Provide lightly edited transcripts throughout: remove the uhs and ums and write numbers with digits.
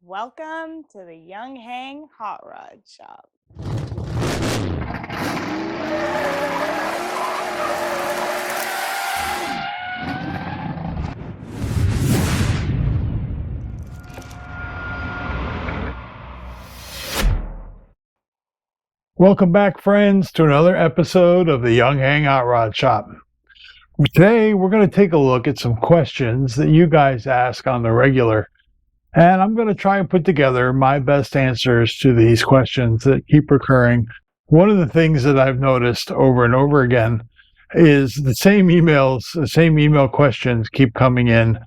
Welcome to the Yong Heng Hot Rod Shop. Welcome back, friends, to another episode of the Yong Heng Hot Rod Shop. Today, we're going to take a look at some questions that you guys ask on the regular, and I'm going to try and put together my best answers to these questions that keep recurring. One of the things that I've noticed over and over again is the same email questions keep coming in,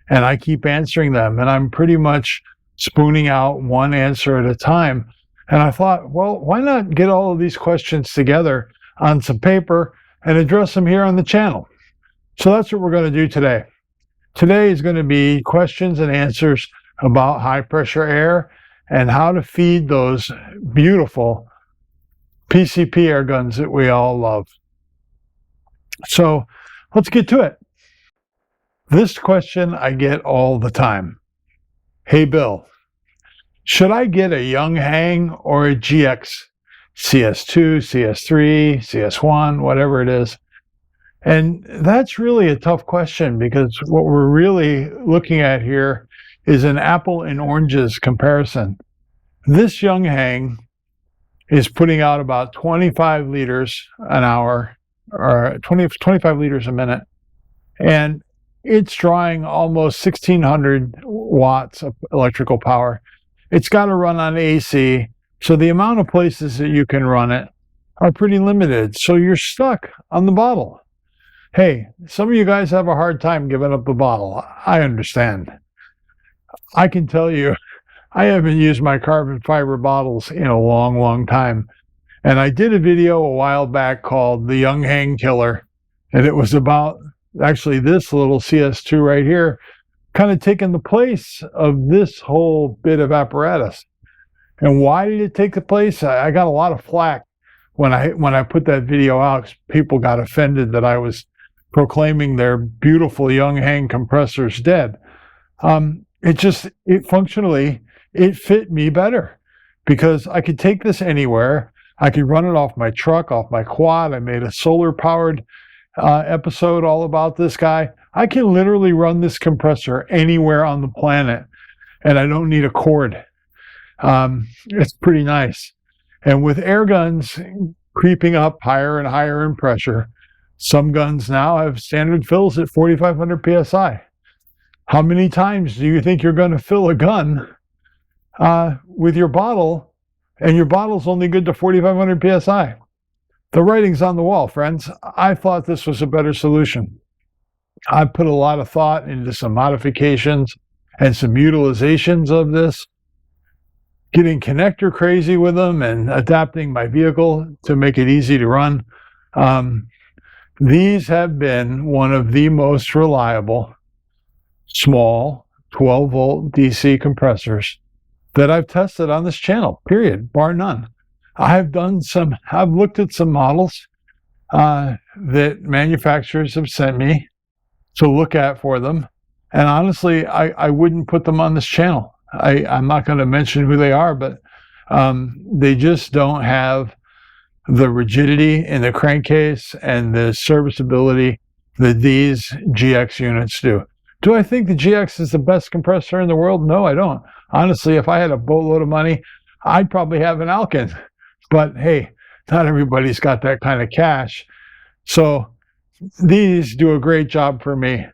and I keep answering them, and I'm pretty much spooning out one answer at a time. And I thought, well, why not get all of these questions together on some paper and address them here on the channel? So that's what we're going to do today. Today is going to be questions and answers about high pressure air and how to feed those beautiful PCP air guns that we all love. So let's get to it. This question I get all the time. Hey, Bill, should I get a Yong Heng or a GX CS2, CS3, CS1, whatever it is? And that's really a tough question because what we're really looking at here is an apple and oranges comparison. This Yong Heng is putting out about 25 liters an hour, or 25 liters a minute, and it's drawing almost 1,600 watts of electrical power. It's got to run on AC, so the amount of places that you can run it are pretty limited, so you're stuck on the bottle. Hey, some of you guys have a hard time giving up the bottle. I understand. I can tell you, I haven't used my carbon fiber bottles in a long, long time. And I did a video a while back called The Yong Heng Killer, and it was about actually this little CS2 right here, kind of taking the place of this whole bit of apparatus. And why did it take the place? I got a lot of flack when I put that video out. People got offended that I was proclaiming their beautiful Yong Heng compressors dead. Functionally, it fit me better because I could take this anywhere. I could run it off my truck, off my quad. I made a solar powered episode all about this guy. I can literally run this compressor anywhere on the planet, and I don't need a cord. It's pretty nice. And with air guns creeping up higher and higher in pressure, some guns now have standard fills at 4,500 psi. How many times do you think you're going to fill a gun with your bottle, and your bottle's only good to 4,500 psi? The writing's on the wall, friends. I thought this was a better solution. I put a lot of thought into some modifications and some utilizations of this, getting connector crazy with them and adapting my vehicle to make it easy to run. These have been one of the most reliable small 12-volt DC compressors that I've tested on this channel, period, bar none. I've looked at some models that manufacturers have sent me to look at for them. And honestly, I wouldn't put them on this channel. I'm not going to mention who they are, but they just don't have the rigidity in the crankcase and the serviceability that these GX units do. Do I think the GX is the best compressor in the world? No, I don't. Honestly, if I had a boatload of money, I'd probably have an Alkin. But hey, not everybody's got that kind of cash. So these do a great job for me.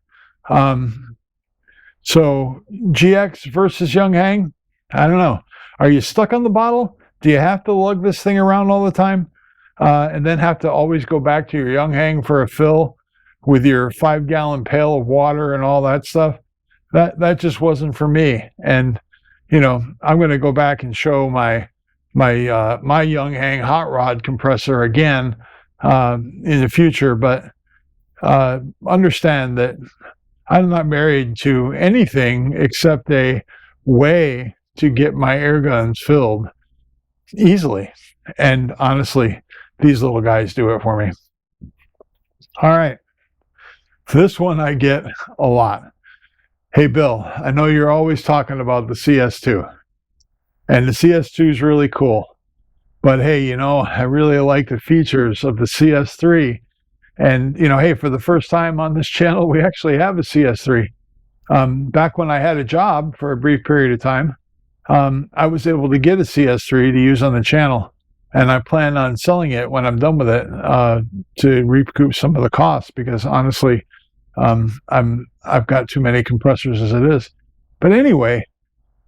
So GX versus Yong Heng, I don't know. Are you stuck on the bottle? Do you have to lug this thing around all the time? And then have to always go back to your Yong Heng for a fill with your 5-gallon pail of water and all that stuff? That just wasn't for me. And I'm going to go back and show my Yong Heng hot rod compressor again in the future. But understand that I'm not married to anything except a way to get my air guns filled easily. And honestly, these little guys do it for me. All right. This one I get a lot. Hey, Bill, I know you're always talking about the CS2. And the CS2 is really cool. But hey, you know, I really like the features of the CS3. And, you know, hey, for the first time on this channel, we actually have a CS3. Back when I had a job for a brief period of time, I was able to get a CS3 to use on the channel. And I plan on selling it when I'm done with it to recoup some of the costs, because honestly, I've got too many compressors as it is. But anyway,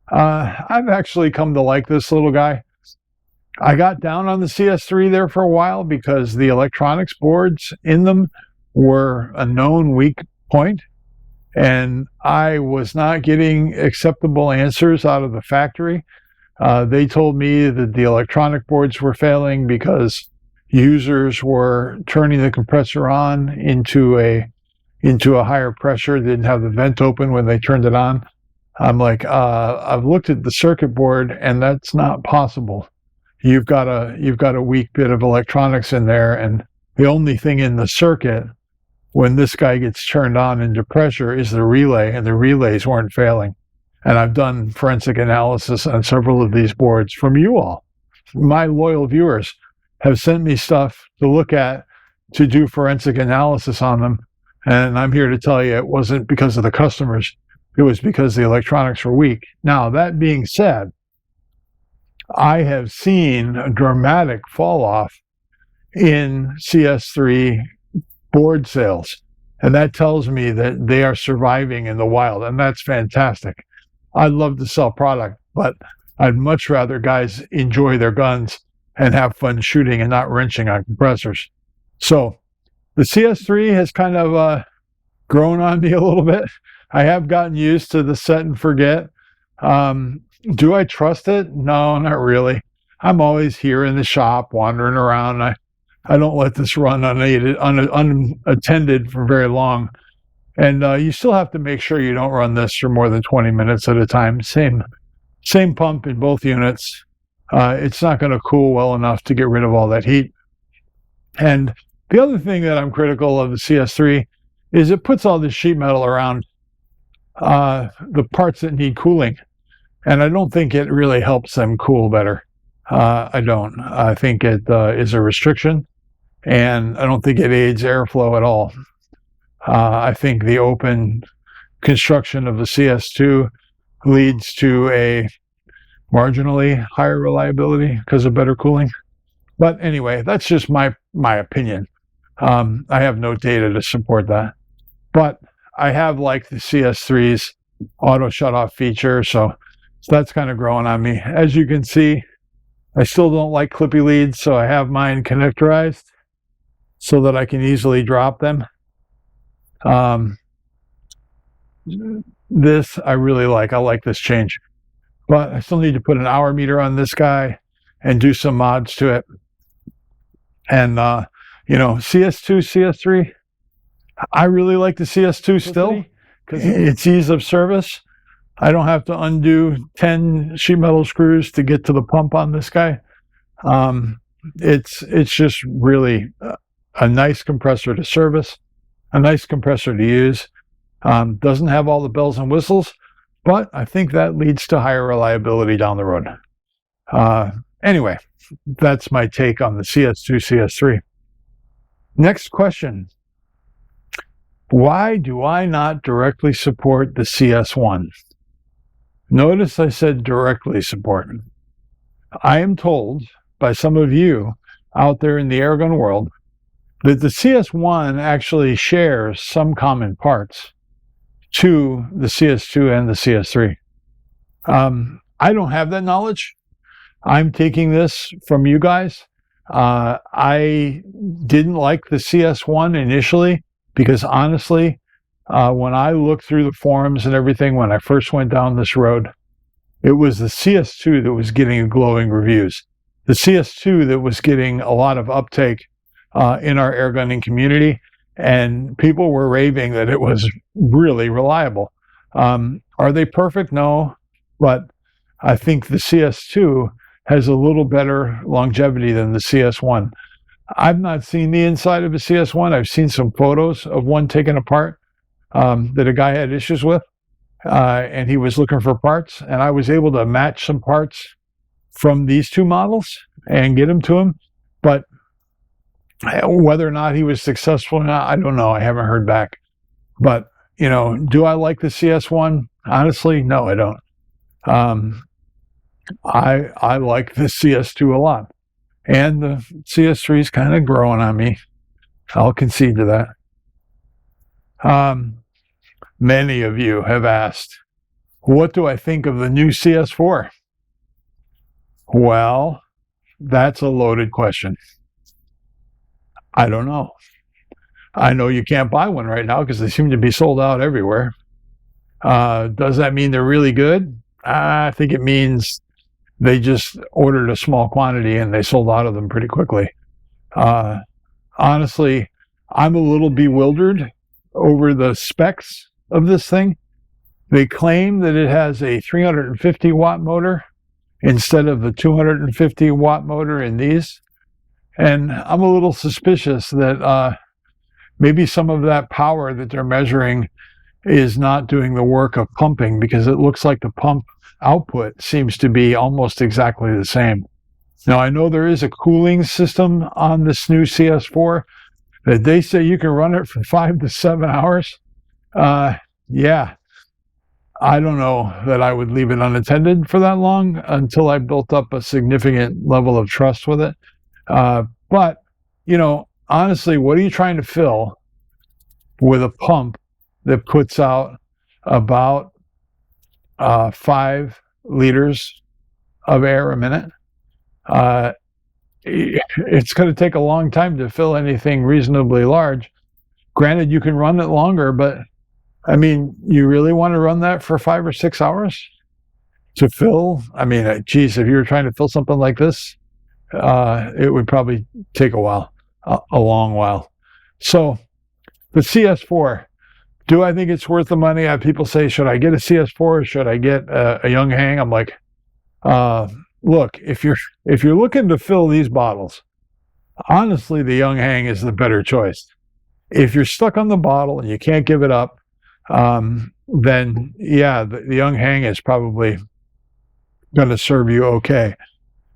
I've actually come to like this little guy. I got down on the CS3 there for a while because the electronics boards in them were a known weak point, and I was not getting acceptable answers out of the factory. They told me that the electronic boards were failing because users were turning the compressor on into a higher pressure. They didn't have the vent open when they turned it on. I'm like, I've looked at the circuit board, and that's not possible. You've got a weak bit of electronics in there, and the only thing in the circuit when this guy gets turned on into pressure is the relay, and the relays weren't failing. And I've done forensic analysis on several of these boards from you all. My loyal viewers have sent me stuff to look at to do forensic analysis on them. And I'm here to tell you it wasn't because of the customers. It was because the electronics were weak. Now, that being said, I have seen a dramatic fall off in CS3 board sales. And that tells me that they are surviving in the wild. And that's fantastic. I'd love to sell product, but I'd much rather guys enjoy their guns and have fun shooting and not wrenching on compressors. So the CS3 has kind of grown on me a little bit. I have gotten used to the set and forget. Do I trust it? No, not really. I'm always here in the shop wandering around. I don't let this run unattended for very long. And you still have to make sure you don't run this for more than 20 minutes at a time. Same pump in both units. It's not going to cool well enough to get rid of all that heat. And the other thing that I'm critical of the CS3 is it puts all this sheet metal around the parts that need cooling. And I don't think it really helps them cool better. I don't. I think it is a restriction, and I don't think it aids airflow at all. I think the open construction of the CS2 leads to a marginally higher reliability because of better cooling. But anyway, that's just my opinion. I have no data to support that. But I have liked the CS3's auto shut-off feature, so that's kind of growing on me. As you can see, I still don't like clippy leads, so I have mine connectorized so that I can easily drop them. This I really like. I like this change. But I still need to put an hour meter on this guy and do some mods to it. And, you know, CS2, CS3, I really like the CS2 still because it's ease of service. I don't have to undo 10 sheet metal screws to get to the pump on this guy. It's just really a nice compressor to service, a nice compressor to use. Doesn't have all the bells and whistles, but I think that leads to higher reliability down the road. Anyway, that's my take on the CS2, CS3. Next question. Why do I not directly support the CS1? Notice I said directly support. I am told by some of you out there in the airgun world that the CS1 actually shares some common parts to the CS2 and the CS3. I don't have that knowledge. I'm taking this from you guys. I didn't like the CS1 initially because honestly, when I looked through the forums and everything, when I first went down this road, it was the CS2 that was getting glowing reviews. The CS2 that was getting a lot of uptake in our airgunning community, and people were raving that it was really reliable. Are they perfect? No, but I think the CS2 has a little better longevity than the CS1. I've not seen the inside of a CS1. I've seen some photos of one taken apart that a guy had issues with, and he was looking for parts, and I was able to match some parts from these two models and get them to him. But whether or not he was successful or not, I don't know. I haven't heard back. But, do I like the CS1? Honestly, no, I don't. I like the CS2 a lot. And the CS3 is kind of growing on me. I'll concede to that. Many of you have asked, what do I think of the new CS4? Well, that's a loaded question. I don't know. I know you can't buy one right now because they seem to be sold out everywhere. Does that mean they're really good? I think it means they just ordered a small quantity and they sold out of them pretty quickly. Honestly, I'm a little bewildered over the specs of this thing. They claim that it has a 350 watt motor instead of the 250 watt motor in these. And I'm a little suspicious that maybe some of that power that they're measuring is not doing the work of pumping, because it looks like the pump output seems to be almost exactly the same. Now, I know there is a cooling system on this new CS4 that they say you can run it for 5 to 7 hours. Yeah, I don't know that I would leave it unattended for that long until I built up a significant level of trust with it. But, honestly, what are you trying to fill with a pump that puts out about 5 liters of air a minute? It's going to take a long time to fill anything reasonably large. Granted, you can run it longer, but I mean, you really want to run that for 5 or 6 hours to fill? I mean, geez, if you were trying to fill something like this, it would probably take a while, a long while. So the CS4, do I think it's worth the money? I have people say, should I get a CS4 or should I get a Yong Heng? I'm like, look, if you're looking to fill these bottles, honestly, the Yong Heng is the better choice. If you're stuck on the bottle and you can't give it up, then yeah, the Yong Heng is probably going to serve you okay.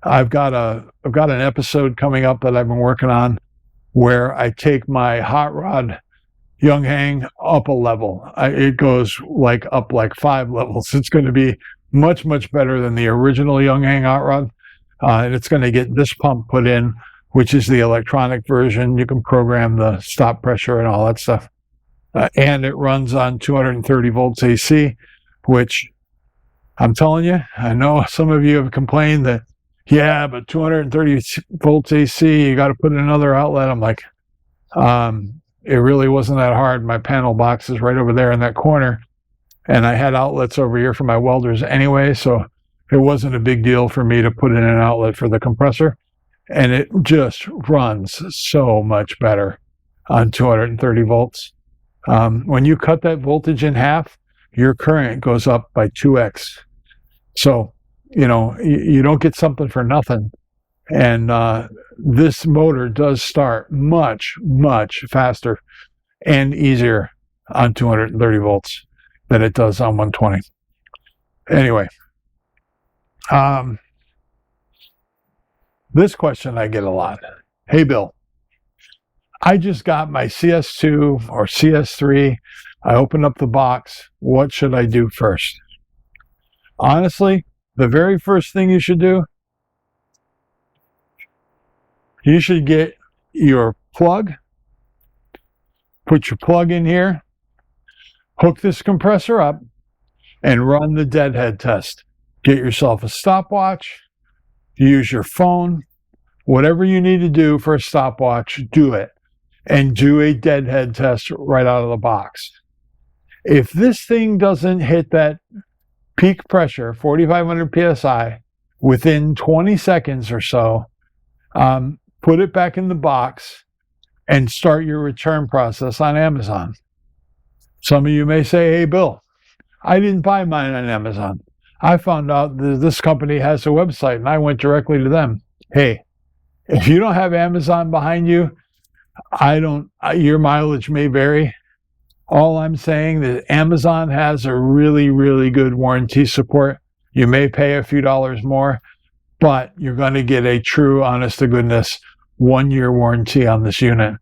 I've got an episode coming up that I've been working on where I take my hot rod Yong Heng up a level. It goes up 5 levels. It's going to be much, much better than the original Yong Heng hot rod. And it's going to get this pump put in, which is the electronic version. You can program the stop pressure and all that stuff. And it runs on 230 volts AC, which I'm telling you, I know some of you have complained that, yeah, but 230 volts AC, you got to put in another outlet. I'm like, it really wasn't that hard. My panel box is right over there in that corner. And I had outlets over here for my welders anyway, so it wasn't a big deal for me to put in an outlet for the compressor. And it just runs so much better on 230 volts. When you cut that voltage in half, your current goes up by 2x. So, you don't get something for nothing. And this motor does start much, much faster and easier on 230 volts than it does on 120. Anyway, this question I get a lot. Hey, Bill, I just got my CS2 or CS3. I opened up the box. What should I do first? Honestly, the very first thing you should do, you should get your plug, put your plug in here, hook this compressor up, and run the deadhead test. Get yourself a stopwatch, use your phone, whatever you need to do for a stopwatch, do it, and do a deadhead test right out of the box. If this thing doesn't hit that peak pressure, 4,500 psi, within 20 seconds or so, put it back in the box and start your return process on Amazon. Some of you may say, hey, Bill, I didn't buy mine on Amazon. I found out that this company has a website and I went directly to them. Hey, if you don't have Amazon behind you, your mileage may vary. All I'm saying is Amazon has a really, really good warranty support. You may pay a few dollars more, but you're going to get a true, honest to goodness 1-year warranty on this unit.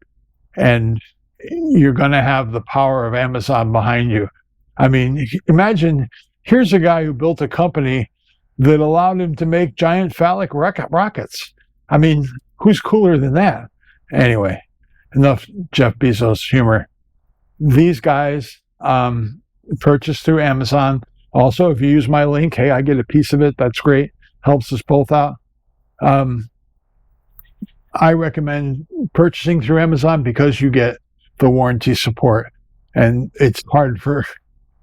And you're going to have the power of Amazon behind you. I mean, imagine, here's a guy who built a company that allowed him to make giant phallic rockets. I mean, who's cooler than that? Anyway, enough Jeff Bezos humor. These guys purchased through Amazon. Also, if you use my link, hey, I get a piece of it. That's great. Helps us both out. I recommend purchasing through Amazon because you get the warranty support, and it's hard for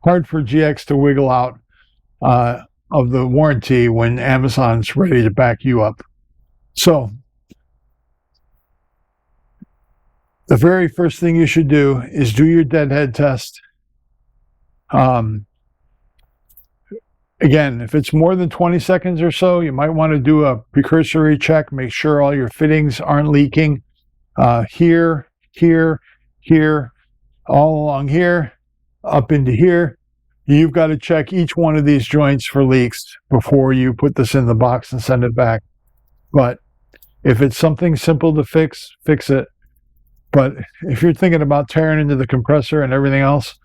GX to wiggle out of the warranty when Amazon's ready to back you up. So the very first thing you should do is do your deadhead test. Again, if it's more than 20 seconds or so, you might want to do a precursory check, make sure all your fittings aren't leaking. Here, all along here, up into here. You've got to check each one of these joints for leaks before you put this in the box and send it back. But if it's something simple to fix, fix it. But if you're thinking about tearing into the compressor and everything else,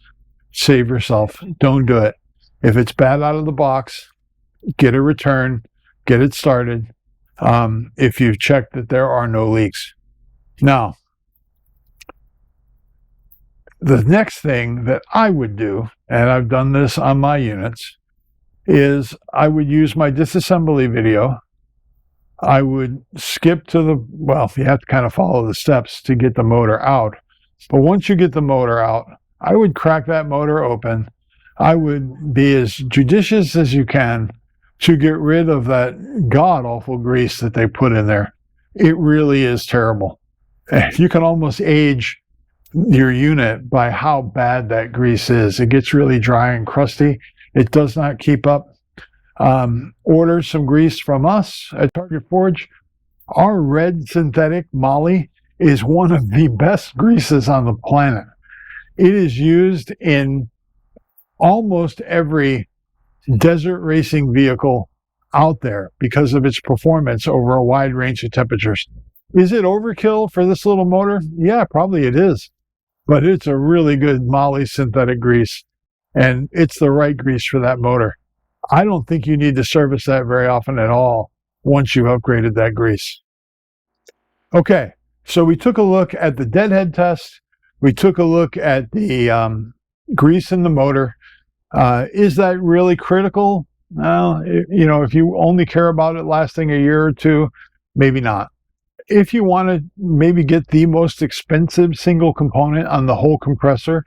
save yourself. Don't do it. If it's bad out of the box, get a return, get it started, if you've checked that there are no leaks. Now, the next thing that I would do, and I've done this on my units, is I would use my disassembly video. I would skip to the, well, you have to kind of follow the steps to get the motor out. But once you get the motor out, I would crack that motor open. I would be as judicious as you can to get rid of that god-awful grease that they put in there. It really is terrible. You can almost age your unit by how bad that grease is. It gets really dry and crusty. It does not keep up. Order some grease from us at Target Forge. Our red synthetic moly is one of the best greases on the planet. It is used in almost every desert racing vehicle out there because of its performance over a wide range of temperatures. Is it overkill for this little motor? Yeah, probably it is. But it's a really good moly synthetic grease, and it's the right grease for that motor. I don't think you need to service that very often at all once you've upgraded that grease. Okay, so we took a look at the deadhead test. We took a look at the grease in the motor. Is that really critical? Well, if you only care about it lasting a year or two, maybe not. If you want to maybe get the most expensive single component on the whole compressor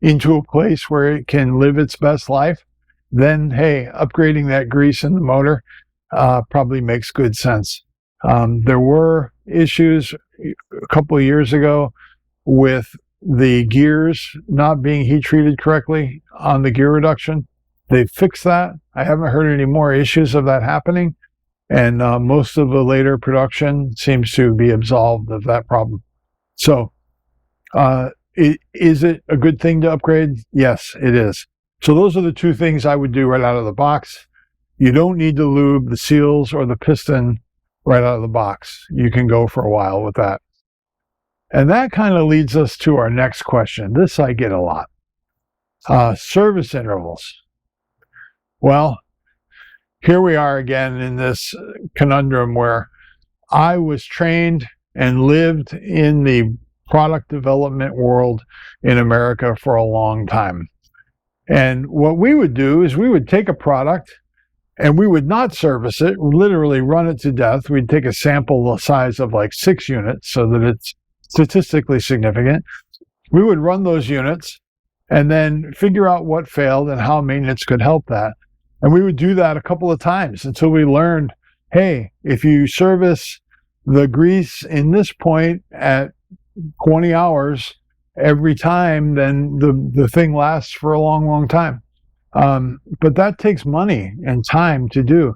into a place where it can live its best life, then hey, upgrading that grease in the motor probably makes good sense. There were issues a couple of years ago with the gears not being heat treated correctly on the gear reduction. They fixed that. I haven't heard any more issues of that happening. And most of the later production seems to be absolved of that problem. So is it a good thing to upgrade? Yes, it is. So those are the two things I would do right out of the box. You don't need to lube the seals or the piston right out of the box. You can go for a while with that. And that kind of leads us to our next question. This I get a lot. Service intervals. Well, here we are again in this conundrum where I was trained and lived in the product development world in America for a long time. And what we would do is we would take a product and we would not service it, literally run it to death. We'd take a sample the size of like 6 units so that it's statistically significant. We would run those units and then figure out what failed and how maintenance could help that. And we would do that a couple of times until we learned, hey, if you service the grease in this point at 20 hours every time, then the thing lasts for a long, long time. But that takes money and time to do.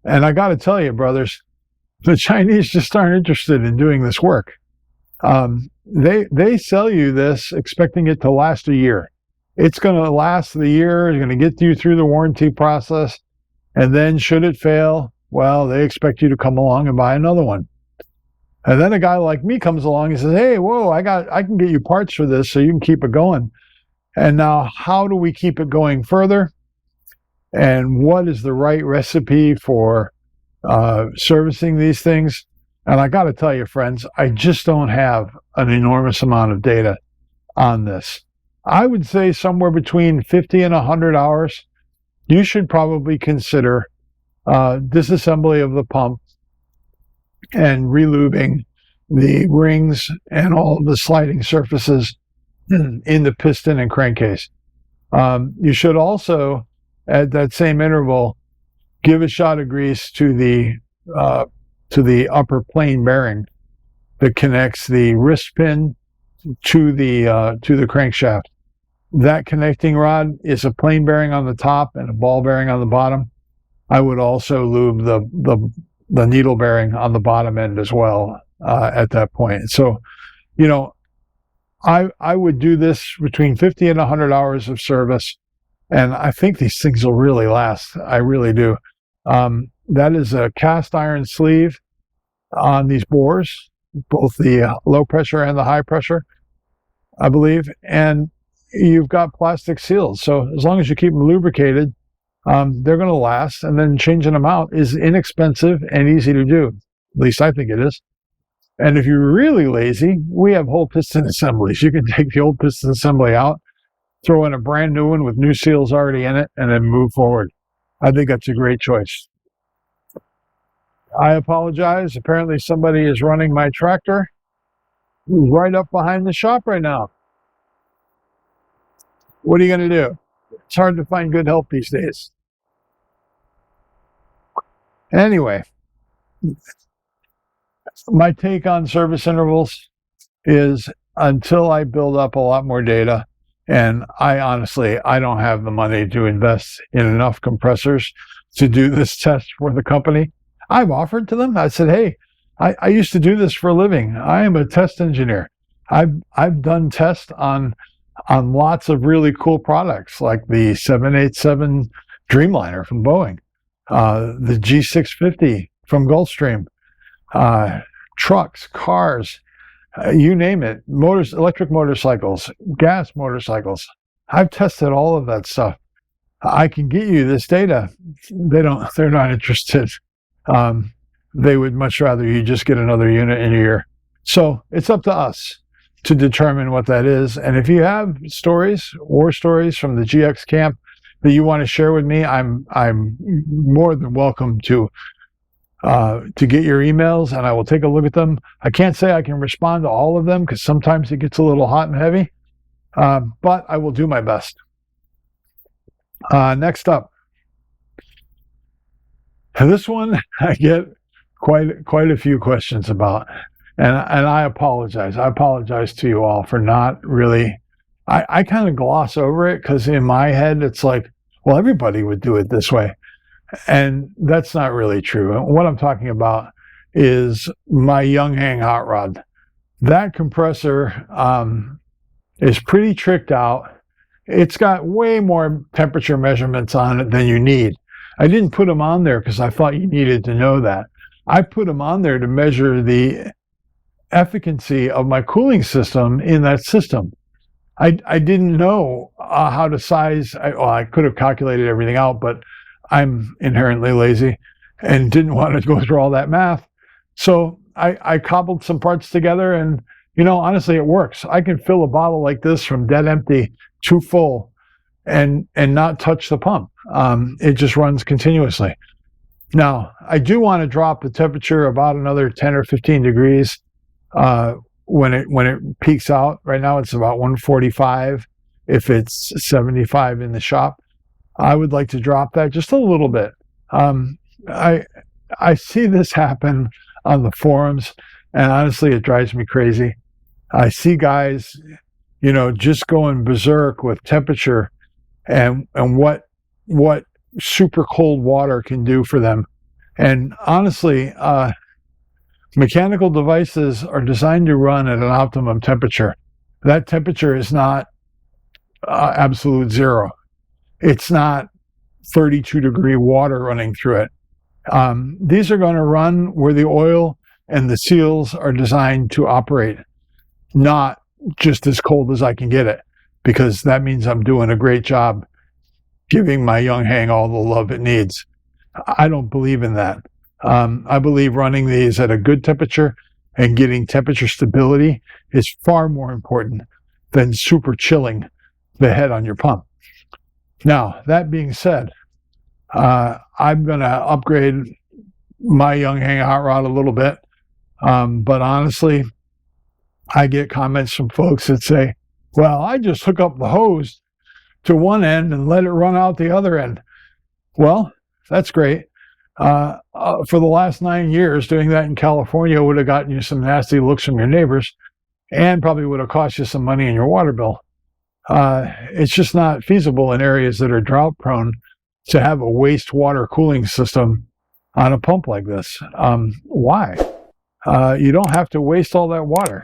And I got to tell you, brothers, the Chinese just aren't interested in doing this work. They sell you this expecting it to last a year. It's going to last the year. It's going to get you through the warranty process. And then should it fail, well, they expect you to come along and buy another one. And then a guy like me comes along and says, hey, whoa, I can get you parts for this so you can keep it going. And now how do we keep it going further? And what is the right recipe for servicing these things? And I got to tell you, friends, I just don't have an enormous amount of data on this. I would say somewhere between 50 and 100 hours. You should probably consider disassembly of the pump and relubing the rings and all the sliding surfaces in the piston and crankcase. You should also, at that same interval, give a shot of grease to the upper plane bearing that connects the wrist pin to the crankshaft. That connecting rod is a plain bearing on the top and a ball bearing on the bottom. I would also lube the needle bearing on the bottom end as well at that point. So, I would do this between 50 and 100 hours of service, and I think these things will really last. I really do. That is a cast iron sleeve on these bores, both the low pressure and the high pressure, I believe, and you've got plastic seals. So as long as you keep them lubricated, they're going to last, and then changing them out is inexpensive and easy to do. At least I think it is. And if you're really lazy, we have whole piston assemblies. You can take the old piston assembly out, throw in a brand new one with new seals already in it, and then move forward. I think that's a great choice. I apologize. Apparently somebody is running my tractor right up behind the shop right now. What are you going to do? It's hard to find good help these days. Anyway, my take on service intervals is until I build up a lot more data, and I don't have the money to invest in enough compressors to do this test for the company. I've offered to them. I said, hey, I used to do this for a living. I am a test engineer. I've done tests on lots of really cool products like the 787 Dreamliner from Boeing, the G650 from Gulfstream, trucks, cars, you name it, electric motorcycles, gas motorcycles. I've tested all of that stuff. I can get you this data. They're not interested. They would much rather you just get another unit in a year. So it's up to us to determine what that is. And if you have war stories from the GX camp that you want to share with me, I'm more than welcome to get your emails, and I will take a look at them. I can't say I can respond to all of them because sometimes it gets a little hot and heavy, but I will do my best. Next up, this one I get quite a few questions about, and I apologize. I apologize to you all for not really. I kind of gloss over it because in my head it's like, well, everybody would do it this way. And that's not really true. What I'm talking about is my Yong Heng hot rod. That compressor is pretty tricked out. It's got way more temperature measurements on it than you need. I didn't put them on there because I thought you needed to know that. I put them on there to measure the efficacy of my cooling system in that system. I didn't know how to size. I could have calculated everything out, but I'm inherently lazy and didn't want to go through all that math. So I cobbled some parts together, and honestly, it works. I can fill a bottle like this from dead empty to full and not touch the pump. It just runs continuously. Now, I do want to drop the temperature about another 10 or 15 degrees when it peaks out. Right now it's about 145 if it's 75 in the shop. I would like to drop that just a little bit. I see this happen on the forums, and honestly, it drives me crazy. I see guys, just going berserk with temperature and what super cold water can do for them. And honestly, mechanical devices are designed to run at an optimum temperature. That temperature is not absolute zero. It's not 32-degree water running through it. These are going to run where the oil and the seals are designed to operate, not just as cold as I can get it, because that means I'm doing a great job giving my Yong Heng all the love it needs. I don't believe in that. I believe running these at a good temperature and getting temperature stability is far more important than super chilling the head on your pump. Now, that being said, I'm going to upgrade my Yong Heng hot rod a little bit. But honestly, I get comments from folks that say, well, I just hook up the hose to one end and let it run out the other end. Well, that's great. For the last 9 years, doing that in California would have gotten you some nasty looks from your neighbors and probably would have cost you some money in your water bill. It's just not feasible in areas that are drought prone to have a wastewater cooling system on a pump like this. Why? You don't have to waste all that water.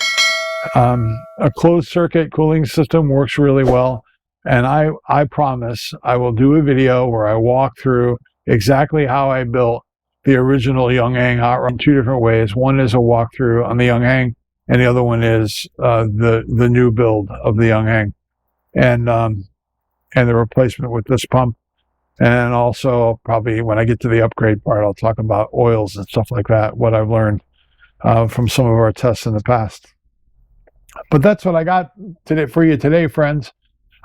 A closed circuit cooling system works really well. And I promise I will do a video where I walk through exactly how I built the original Yong Heng hot rod in 2 different ways. One is a walkthrough on the Yong Heng, and the other one is the new build of the Yong Heng, and the replacement with this pump. And also, probably when I get to the upgrade part, I'll talk about oils and stuff like that, what I've learned from some of our tests in the past. But that's what I got today for you today, friends.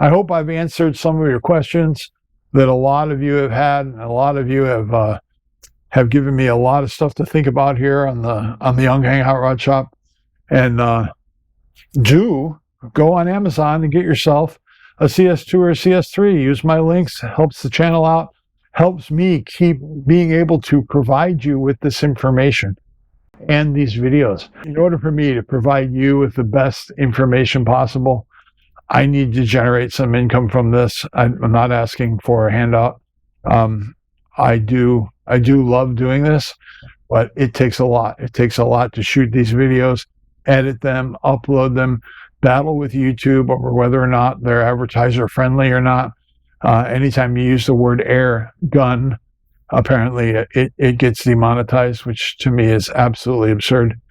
I hope I've answered some of your questions that a lot of you have had, and a lot of you have given me a lot of stuff to think about here on the Yong Heng Hot Rod Shop. And do go on Amazon and get yourself a CS2 or a CS3. Use my links. Helps the channel out. Helps me keep being able to provide you with this information and these videos. In order for me to provide you with the best information possible, I need to generate some income from this. I'm not asking for a handout. I do love doing this, but it takes a lot. It takes a lot to shoot these videos, edit them, upload them, battle with YouTube over whether or not they're advertiser friendly or not. Anytime you use the word air gun, apparently it gets demonetized, which to me is absolutely absurd.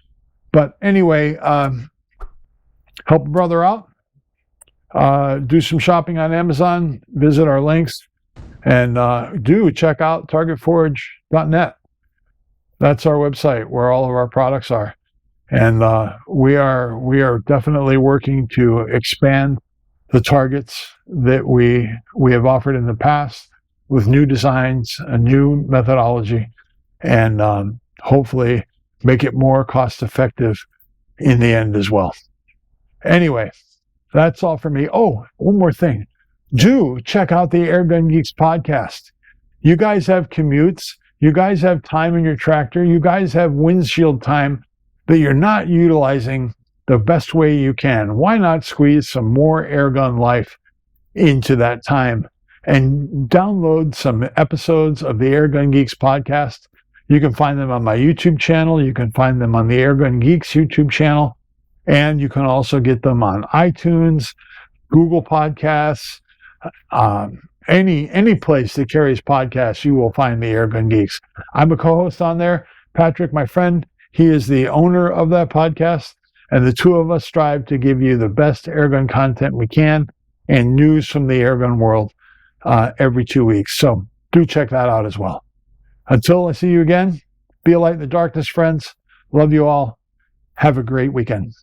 But anyway, help a brother out. Do some shopping on Amazon, visit our links, and do check out targetforge.net. That's our website where all of our products are. And we are definitely working to expand the targets that we have offered in the past with new designs, a new methodology, and hopefully make it more cost effective in the end as well. Anyway, that's all for me. Oh, one more thing. Do check out the Airgun Geeks podcast. You guys have commutes. You guys have time in your tractor. You guys have windshield time that you're not utilizing the best way you can. Why not squeeze some more airgun life into that time and download some episodes of the Airgun Geeks podcast? You can find them on my YouTube channel. You can find them on the Airgun Geeks YouTube channel. And you can also get them on iTunes, Google Podcasts, any place that carries podcasts, you will find the Airgun Geeks. I'm a co-host on there. Patrick, my friend, he is the owner of that podcast. And the two of us strive to give you the best airgun content we can and news from the airgun world every 2 weeks. So do check that out as well. Until I see you again, be a light in the darkness, friends. Love you all. Have a great weekend.